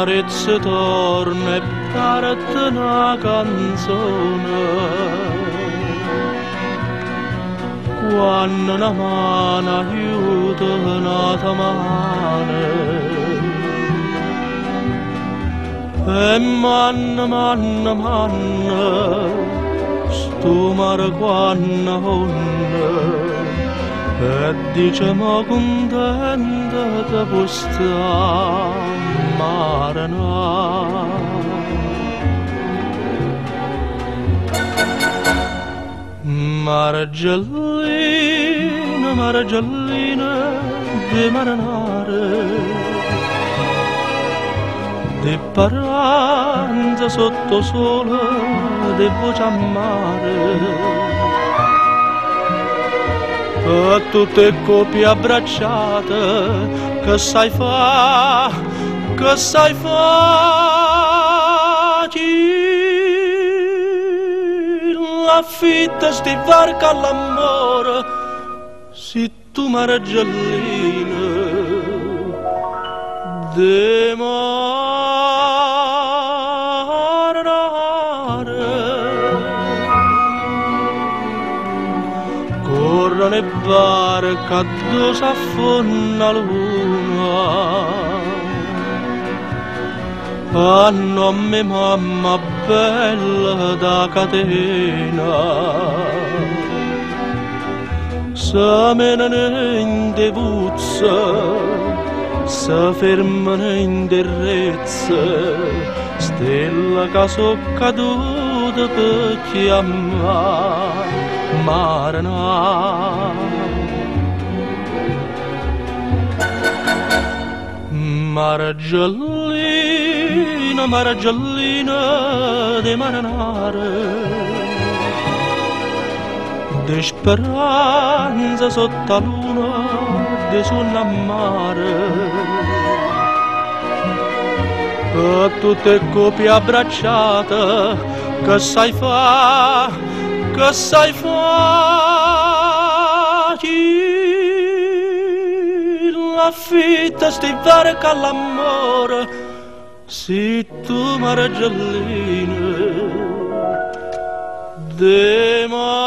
amarezza torna e parte una canzone quando una mano aiuta un'altra mano e manna sto mare quando onde e diciamo contenta di questa marina. Mare giallina di marinare, di paranza sotto sole, di voce a mare. A tutte coppie abbracciate, che sai fa, la fitta sti varca all'amore, si tu mare giallina, de corrono e barca dove s'affonda luna a nome mamma bella da catena se menano in devuzza se fermano in derrezza stella che so caduta per chiamare marina. Mare giallina di marinare, di speranza sotto la luna, di sonno a mare. A tutte coppie abbracciate, che sai fa, la fitta sti varca all'amore, si tu mare giallina de marinare.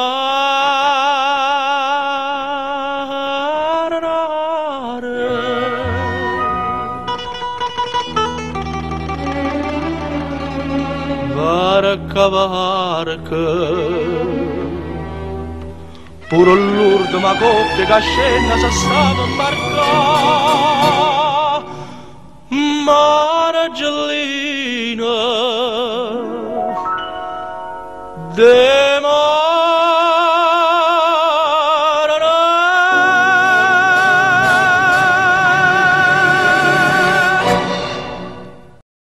Varca pure l'urdo ma coppia che scena se stava imbarcata.